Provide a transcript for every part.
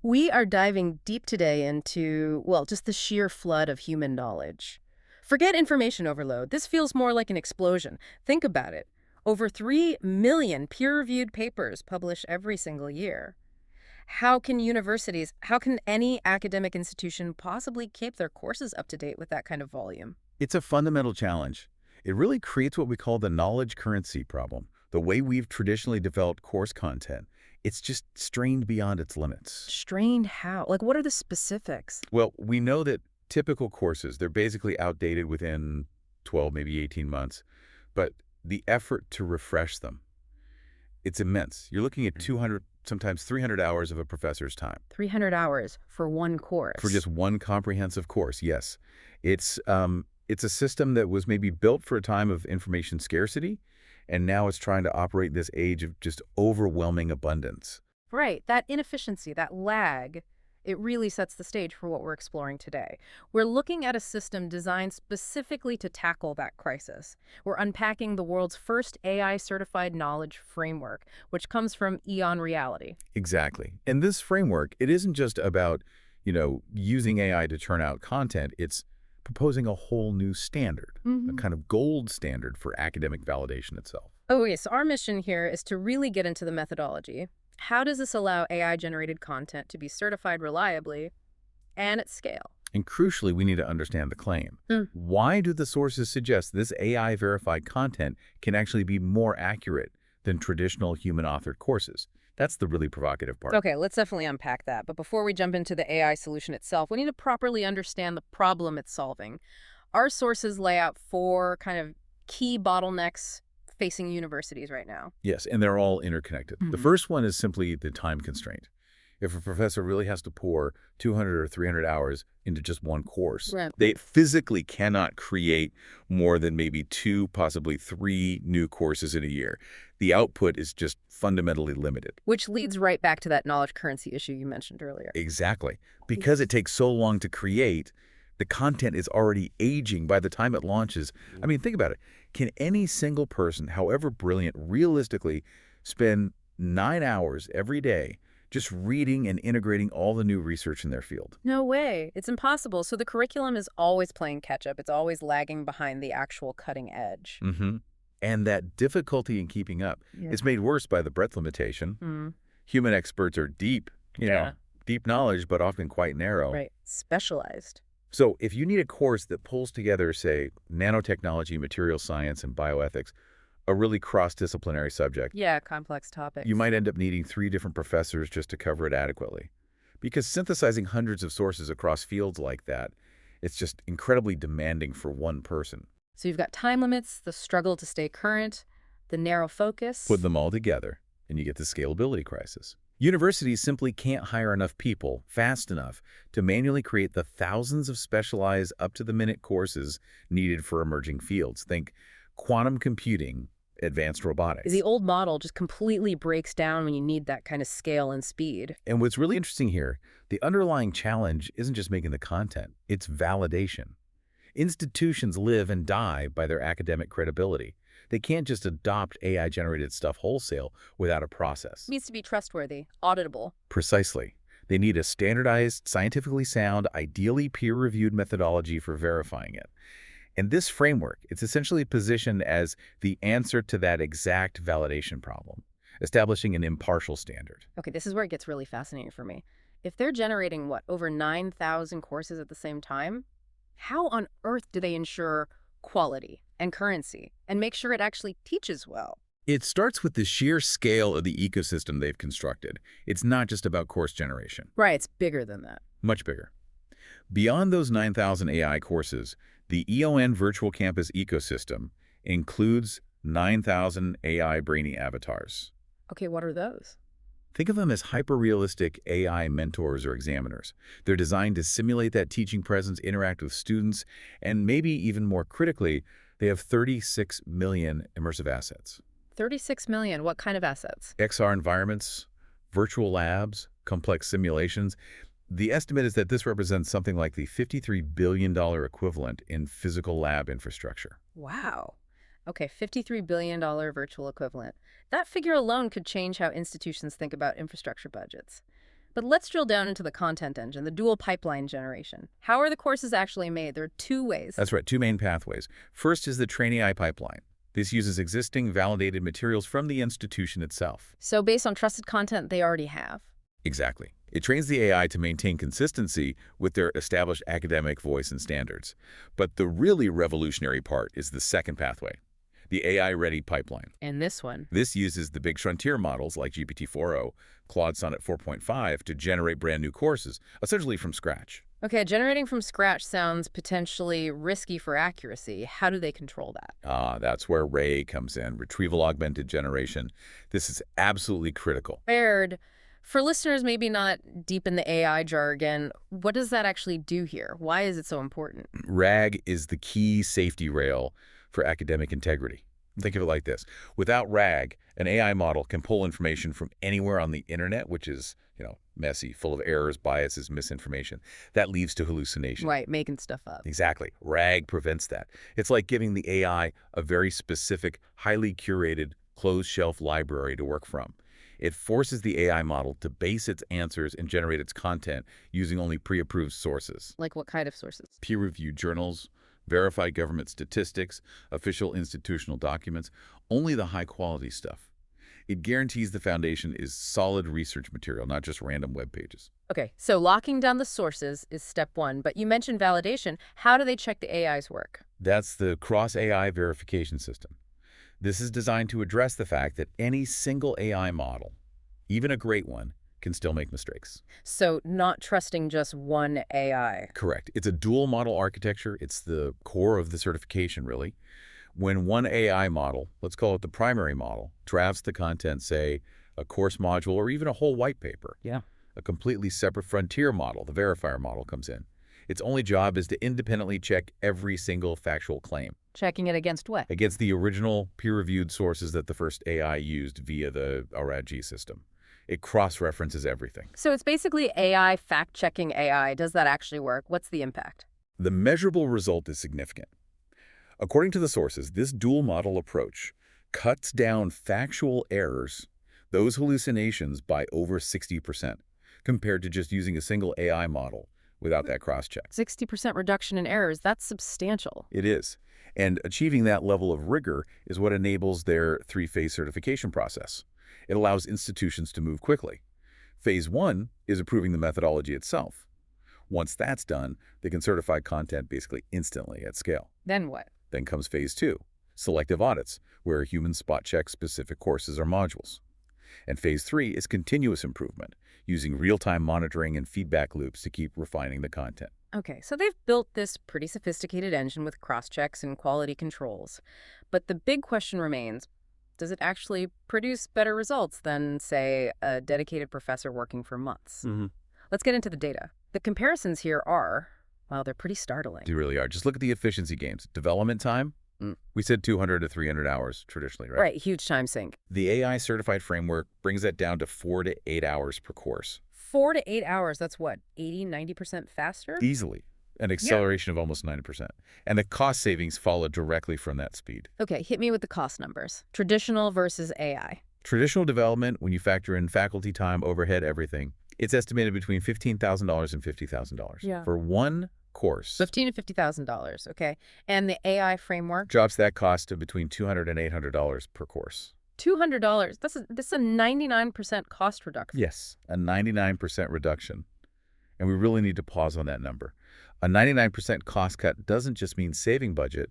We are diving deep today into, well, just the sheer flood of human knowledge. Forget information overload. This feels more like an explosion. Think about it. Over 3 million peer-reviewed papers published every single year. How can any academic institution possibly keep their courses up to date with that kind of volume? It's a fundamental challenge. It really creates what we call the knowledge currency problem. The way we've traditionally developed course content, it's just strained beyond its limits. Strained how? Like, what are the specifics? Well, we know that typical courses, they're basically outdated within 12, maybe 18 months, but the effort to refresh them, it's immense. You're looking at 200, sometimes 300 hours of a professor's time 300 hours for one course. for just one comprehensive course. Yes, it's a system that was maybe built for a time of information scarcity, and now it's trying to operate in this age of just overwhelming abundance. Right, that inefficiency, that lag, it really sets the stage for what we're exploring today. We're looking at a system designed specifically to tackle that crisis. We're unpacking the world's first AI-certified knowledge framework, which comes from EON Reality. Exactly. And this framework, it isn't just about, using AI to turn out content. It's proposing a whole new standard, a kind of gold standard for academic validation itself. Oh, yes, our mission here is to really get into the methodology. How does this allow AI-generated content to be certified reliably and at scale? And crucially, we need to understand the claim. Mm. Why do the sources suggest this AI-verified content can actually be more accurate than traditional human-authored courses? That's the really provocative part. Okay, let's definitely unpack that. But before we jump into the AI solution itself, we need to properly understand the problem it's solving. Our sources lay out 4 kind of key bottlenecks facing universities right now. Yes, and they're all interconnected. The first one is simply the time constraint. If a professor really has to pour 200 or 300 hours into just one course, Right. they physically cannot create more than maybe 2, possibly 3 new courses in a year. The output is just fundamentally limited. Which leads right back to that knowledge currency issue you mentioned earlier. Exactly. Because it takes so long to create, the content is already aging by the time it launches. I mean, think about it. Can any single person, however brilliant, realistically spend 9 hours every day just reading and integrating all the new research in their field? No way. It's impossible. So the curriculum is always playing catch up. It's always lagging behind the actual cutting edge. And that difficulty in keeping up is made worse by the breadth limitation. Human experts are deep, deep knowledge, but often quite narrow. Right. Specialized. So if you need a course that pulls together, say, nanotechnology, material science, and bioethics, a really cross-disciplinary subject, Yeah, complex topics. you might end up needing 3 different professors just to cover it adequately. Because synthesizing hundreds of sources across fields like that, it's just incredibly demanding for one person. So you've got time limits, the struggle to stay current, the narrow focus. Put them all together, and you get the scalability crisis. Universities simply can't hire enough people fast enough to manually create the thousands of specialized, up-to-the-minute courses needed for emerging fields. Think quantum computing, advanced robotics. The old model just completely breaks down when you need that kind of scale and speed. And what's really interesting here, the underlying challenge isn't just making the content, it's validation. Institutions live and die by their academic credibility. They can't just adopt AI-generated stuff wholesale without a process. It needs to be trustworthy, auditable. Precisely. They need a standardized, scientifically sound, ideally peer-reviewed methodology for verifying it. And this framework, it's essentially positioned as the answer to that exact validation problem, establishing an impartial standard. Okay, this is where it gets really fascinating for me. If they're generating, over 9,000 courses at the same time, how on earth do they ensure quality and currency and make sure it actually teaches well? It starts with the sheer scale of the ecosystem they've constructed. It's not just about course generation. Right, it's bigger than that. Much bigger. Beyond those 9,000 AI courses, the EON Virtual Campus ecosystem includes 9,000 AI brainy avatars. Okay, what are those? Think of them as hyper-realistic AI mentors or examiners. They're designed to simulate that teaching presence, interact with students, and maybe even more critically, they have 36 million immersive assets. 36 million, what kind of assets? XR environments, virtual labs, complex simulations. The estimate is that this represents something like the $53 billion equivalent in physical lab infrastructure. Wow. Okay, $53 billion virtual equivalent. That figure alone could change how institutions think about infrastructure budgets. But let's drill down into the content engine, the dual pipeline generation. How are the courses actually made? There are two ways. That's right, two main pathways. First is the trainee pipeline. This uses existing validated materials from the institution itself. So based on trusted content they already have. Exactly. It trains the AI to maintain consistency with their established academic voice and standards. But the really revolutionary part is the second pathway, the AI-ready pipeline. And this one. This uses the big frontier models like GPT-4o, Claude Sonnet 4.5 to generate brand new courses, essentially from scratch. Okay, generating from scratch sounds potentially risky for accuracy. How do they control that? That's where RAG comes in, retrieval augmented generation. This is absolutely critical. Baird, for listeners maybe not deep in the AI jargon, what does that actually do here? Why is it so important? RAG is the key safety rail for academic integrity. Think of it like this. Without RAG, an AI model can pull information from anywhere on the internet, which is, messy, full of errors, biases, misinformation. That leads to hallucination. Right, making stuff up. Exactly. RAG prevents that. It's like giving the AI a very specific, highly curated, closed-shelf library to work from. It forces the AI model to base its answers and generate its content using only pre-approved sources. Like what kind of sources? Peer-reviewed journals, verified government statistics, official institutional documents, only the high-quality stuff. It guarantees the foundation is solid research material, not just random web pages. Okay, so locking down the sources is step one, but you mentioned validation. How do they check the AI's work? That's the cross-AI verification system. This is designed to address the fact that any single AI model, even a great one, can still make mistakes. So not trusting just one AI. Correct. It's a dual model architecture. It's the core of the certification, really. When one AI model, let's call it the primary model, drafts the content, say, a course module or even a whole white paper, Yeah. a completely separate frontier model, the verifier model, comes in. Its only job is to independently check every single factual claim Checking it against what? against the original peer-reviewed sources that the first AI used via the RAG system. It cross-references everything. So it's basically AI fact-checking AI. Does that actually work? What's the impact? The measurable result is significant. According to the sources, this dual model approach cuts down factual errors, those hallucinations, by over 60%, compared to just using a single AI model without that cross-check. 60% reduction in errors. That's substantial. It is. And achieving that level of rigor is what enables their three-phase certification process. It allows institutions to move quickly. Phase 1 is approving the methodology itself. Once that's done, they can certify content basically instantly at scale. Then what? Then comes Phase 2, selective audits, where humans spot-check specific courses or modules. And Phase 3 is continuous improvement, using real-time monitoring and feedback loops to keep refining the content. Okay, so they've built this pretty sophisticated engine with cross-checks and quality controls. But the big question remains, does it actually produce better results than, say, a dedicated professor working for months? Let's get into the data. The comparisons here are, well, they're pretty startling. They really are. Just look at the efficiency gains. Development time, we said 200 to 300 hours traditionally, right? Right, huge time sink. The AI-certified framework brings that down to 4 to 8 hours per course. 4 to 8 hours, that's what, 80, 90% faster? Easily. An acceleration of almost 90%. And the cost savings follow directly from that speed. Okay, hit me with the cost numbers. Traditional versus AI. Traditional development, when you factor in faculty time, overhead, everything, it's estimated between $15,000 and $50,000 Yeah. for one course. $15,000 to $50,000, okay? And the AI framework? Drops that cost to between $200 and $800 per course. $200. That's a 99% cost reduction. Yes, a 99% reduction. And we really need to pause on that number. A 99% cost cut doesn't just mean saving budget.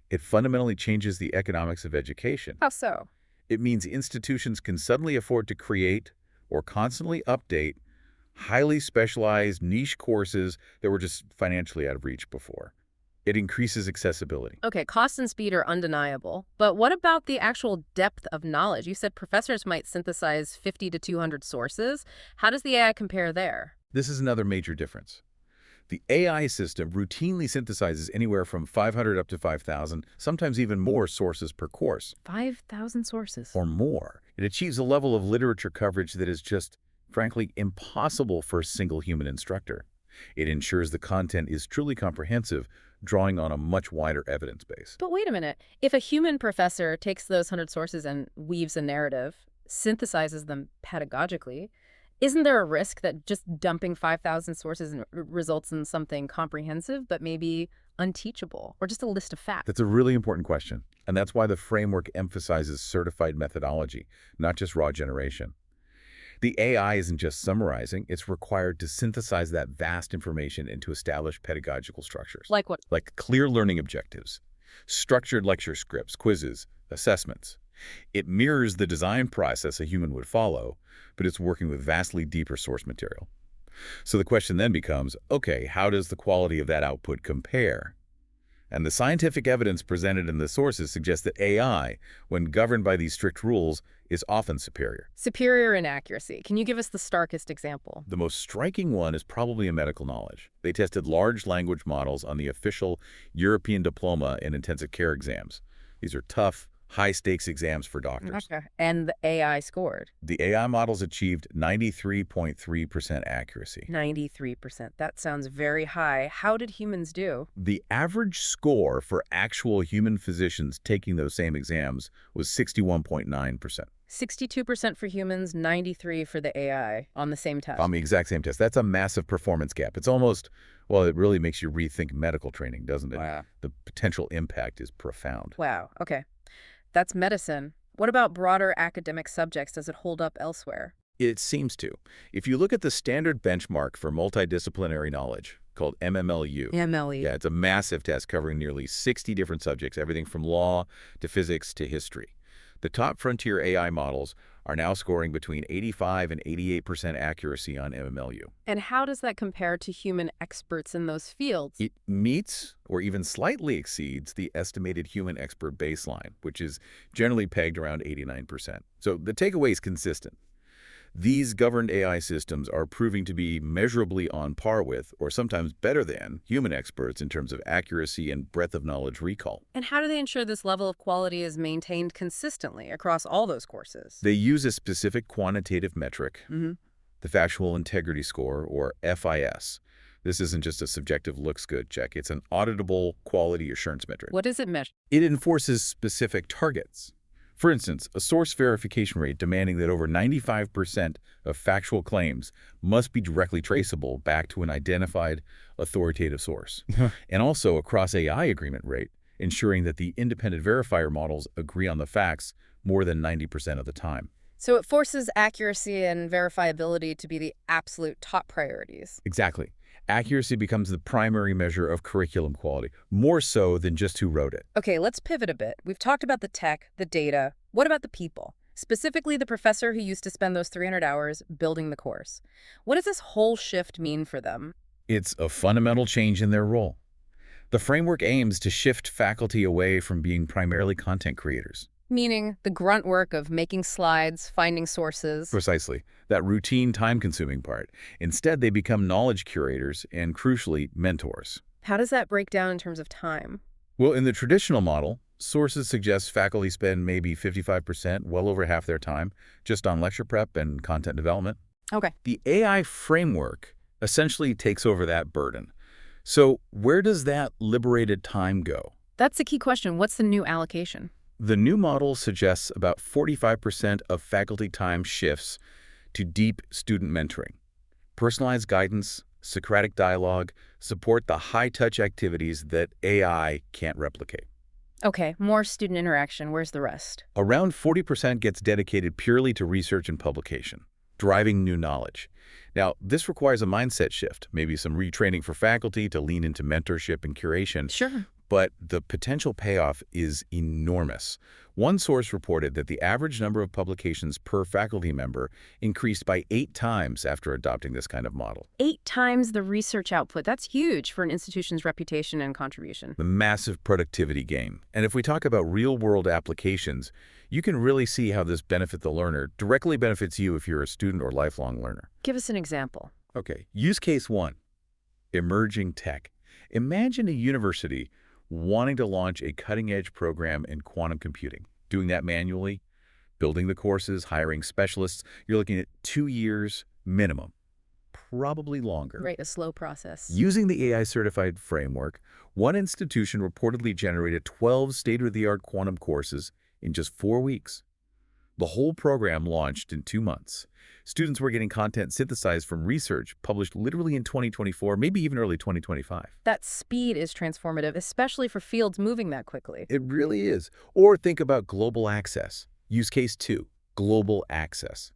It fundamentally changes the economics of education. How so? It means institutions can suddenly afford to create or constantly update highly specialized niche courses that were just financially out of reach before. It increases accessibility. Okay, cost and speed are undeniable. But what about the actual depth of knowledge? You said professors might synthesize 50 to 200 sources. How does the AI compare there? This is another major difference. The AI system routinely synthesizes anywhere from 500 up to 5,000, sometimes even more sources per course. 5,000 sources. Or more. It achieves a level of literature coverage that is just, frankly, impossible for a single human instructor. It ensures the content is truly comprehensive, drawing on a much wider evidence base. But wait a minute. If a human professor takes those 100 sources and weaves a narrative, synthesizes them pedagogically, Isn't there a risk that just dumping 5,000 sources results in something comprehensive, but maybe unteachable, or just a list of That's facts? a really important question, and that's why the framework emphasizes certified methodology, not just raw generation. The AI isn't just summarizing, it's required to synthesize that vast information into established pedagogical structures, Like what? like clear learning objectives, structured lecture scripts, quizzes, assessments. It mirrors the design process a human would follow, but it's working with vastly deeper source material. So the question then becomes, okay, how does the quality of that output compare? And the scientific evidence presented in the sources suggests that AI, when governed by these strict rules, is often superior. Superior in accuracy. Can you give us the starkest example? The most striking one is probably in medical knowledge. They tested large language models on the official European diploma in intensive care exams. These are tough, high-stakes exams for doctors. Okay. And the AI scored The AI models achieved 93.3% accuracy. 93%. That sounds very high. How did humans do? The average score for actual human physicians taking those same exams was 61.9%. 62% for humans, 93 for the AI on the same On test. the exact same test. That's a massive performance gap. It's almost, well, it really makes you rethink medical training, doesn't it? Wow. The potential impact is profound. Wow. Okay. That's medicine. What about broader academic subjects? Does it hold up elsewhere? It seems to. If you look at the standard benchmark for multidisciplinary knowledge, called MMLU, MLE. yeah, it's a massive test covering nearly 60 different subjects, everything from law to physics to history. The top frontier AI models are now scoring between 85 and 88% accuracy on MMLU. And how does that compare to human experts in those fields? It meets or even slightly exceeds the estimated human expert baseline, which is generally pegged around 89%. So the takeaway is consistent. These governed AI systems are proving to be measurably on par with, or sometimes better than, human experts in terms of accuracy and breadth of knowledge recall. And how do they ensure this level of quality is maintained consistently across all those courses? They use a specific quantitative metric, Mm-hmm. the Factual Integrity Score, or FIS. This isn't just a subjective looks good check. It's an auditable quality assurance metric. What does it measure? It enforces specific targets. For instance, a source verification rate demanding that over 95% of factual claims must be directly traceable back to an identified authoritative source. And also a cross-AI agreement rate, ensuring that the independent verifier models agree on the facts more than 90% of the time. So it forces accuracy and verifiability to be the absolute top priorities. Exactly. Accuracy becomes the primary measure of curriculum quality, more so than just who wrote it. Okay, let's pivot a bit. We've talked about the tech, the data. What about the people? Specifically, the professor who used to spend those 300 hours building the course. What does this whole shift mean for them? It's a fundamental change in their role. The framework aims to shift faculty away from being primarily content creators. Meaning the grunt work of making slides, finding sources. Precisely, that routine, time-consuming part. Instead, they become knowledge curators and, crucially, mentors. How does that break down in terms of time? Well, in the traditional model, sources suggest faculty spend maybe 55%, well over half their time, just on lecture prep and content development. Okay. The AI framework essentially takes over that burden. So where does that liberated time go? That's the key question. What's the new allocation? The new model suggests about 45% of faculty time shifts to deep student mentoring. Personalized guidance, Socratic dialogue support the high-touch activities that AI can't replicate. Okay, more student interaction. Where's the rest? Around 40% gets dedicated purely to research and publication, driving new knowledge. Now, this requires a mindset shift, maybe some retraining for faculty to lean into mentorship and curation. Sure. But the potential payoff is enormous. One source reported that the average number of publications per faculty member increased by 8 times after adopting this kind of model. 8 times the research output. That's huge for an institution's reputation and contribution. The massive productivity gain. And if we talk about real-world applications, you can really see how this benefits the learner, directly benefits you if you're a student or lifelong learner. Give us an example. Okay, use case 1, emerging tech. Imagine a university wanting to launch a cutting-edge program in quantum computing. Doing that manually, building the courses, hiring specialists, you're looking at 2 years minimum, probably longer. Right, a slow process. Using the AI-certified framework, one institution reportedly generated 12 state-of-the-art quantum courses in just 4 weeks. The whole program launched in 2 months. Students were getting content synthesized from research published literally in 2024, maybe even early 2025. That speed is transformative, especially for fields moving that quickly. It really is. Or think about global access. Use case 2, global access.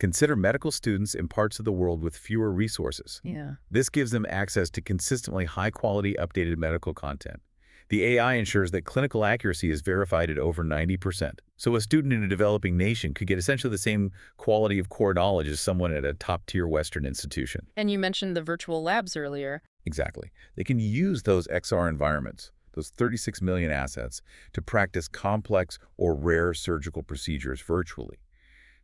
Consider medical students in parts of the world with fewer resources. Yeah. This gives them access to consistently high-quality, updated medical content. The AI ensures that clinical accuracy is verified at over 90%. So a student in a developing nation could get essentially the same quality of core knowledge as someone at a top-tier Western institution. And you mentioned the virtual labs earlier. Exactly. They can use those XR environments, those 36 million assets, to practice complex or rare surgical procedures virtually.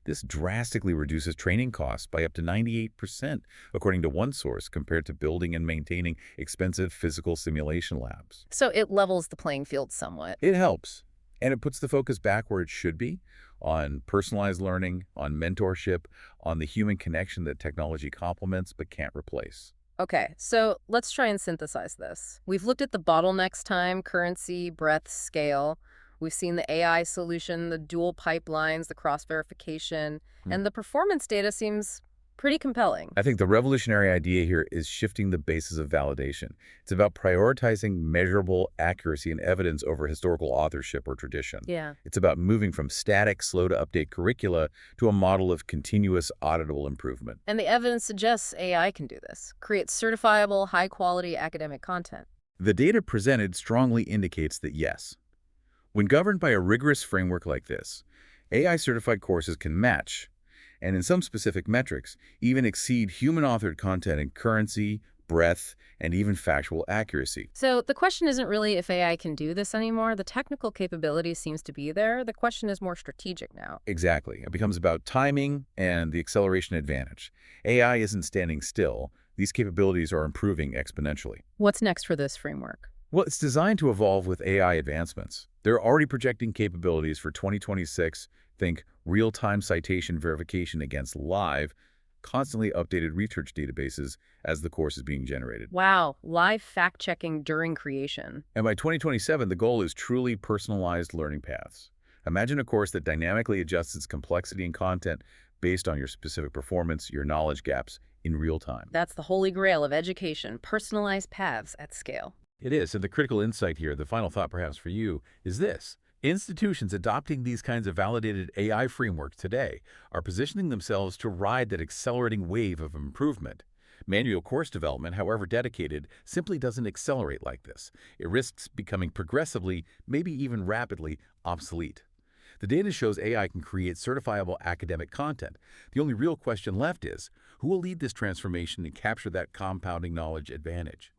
This drastically reduces training costs by up to 98%, according to one source, compared to building and maintaining expensive physical simulation labs. So it levels the playing field somewhat. It helps, and it puts the focus back where it should be, on personalized learning, on mentorship, on the human connection that technology complements but can't replace. Okay, so let's try and synthesize this. We've looked at the bottlenecks: time, currency, breadth, scale. We've seen the AI solution, the dual pipelines, the cross-verification, and the performance data seems pretty compelling. I think the revolutionary idea here is shifting the basis of validation. It's about prioritizing measurable accuracy and evidence over historical authorship or tradition. Yeah. It's about moving from static, slow-to-update curricula to a model of continuous, auditable improvement. And the evidence suggests AI can do this, create certifiable, high-quality academic content. The data presented strongly indicates that yes. When governed by a rigorous framework like this, AI-certified courses can match, and in some specific metrics, even exceed human-authored content in currency, breadth, and even factual accuracy. So the question isn't really if AI can do this anymore. The technical capability seems to be there. The question is more strategic now. Exactly. It becomes about timing and the acceleration advantage. AI isn't standing still. These capabilities are improving exponentially. What's next for this framework? Well, it's designed to evolve with AI advancements. They're already projecting capabilities for 2026. Think real-time citation verification against live, constantly updated research databases as the course is being generated. Wow, live fact-checking during creation. And by 2027, the goal is truly personalized learning paths. Imagine a course that dynamically adjusts its complexity and content based on your specific performance, your knowledge gaps, in real time. That's the holy grail of education, personalized paths at scale. It is, and the critical insight here, the final thought perhaps for you, is this. Institutions adopting these kinds of validated AI frameworks today are positioning themselves to ride that accelerating wave of improvement. Manual course development, however dedicated, simply doesn't accelerate like this. It risks becoming progressively, maybe even rapidly, obsolete. The data shows AI can create certifiable academic content. The only real question left is, who will lead this transformation and capture that compounding knowledge advantage?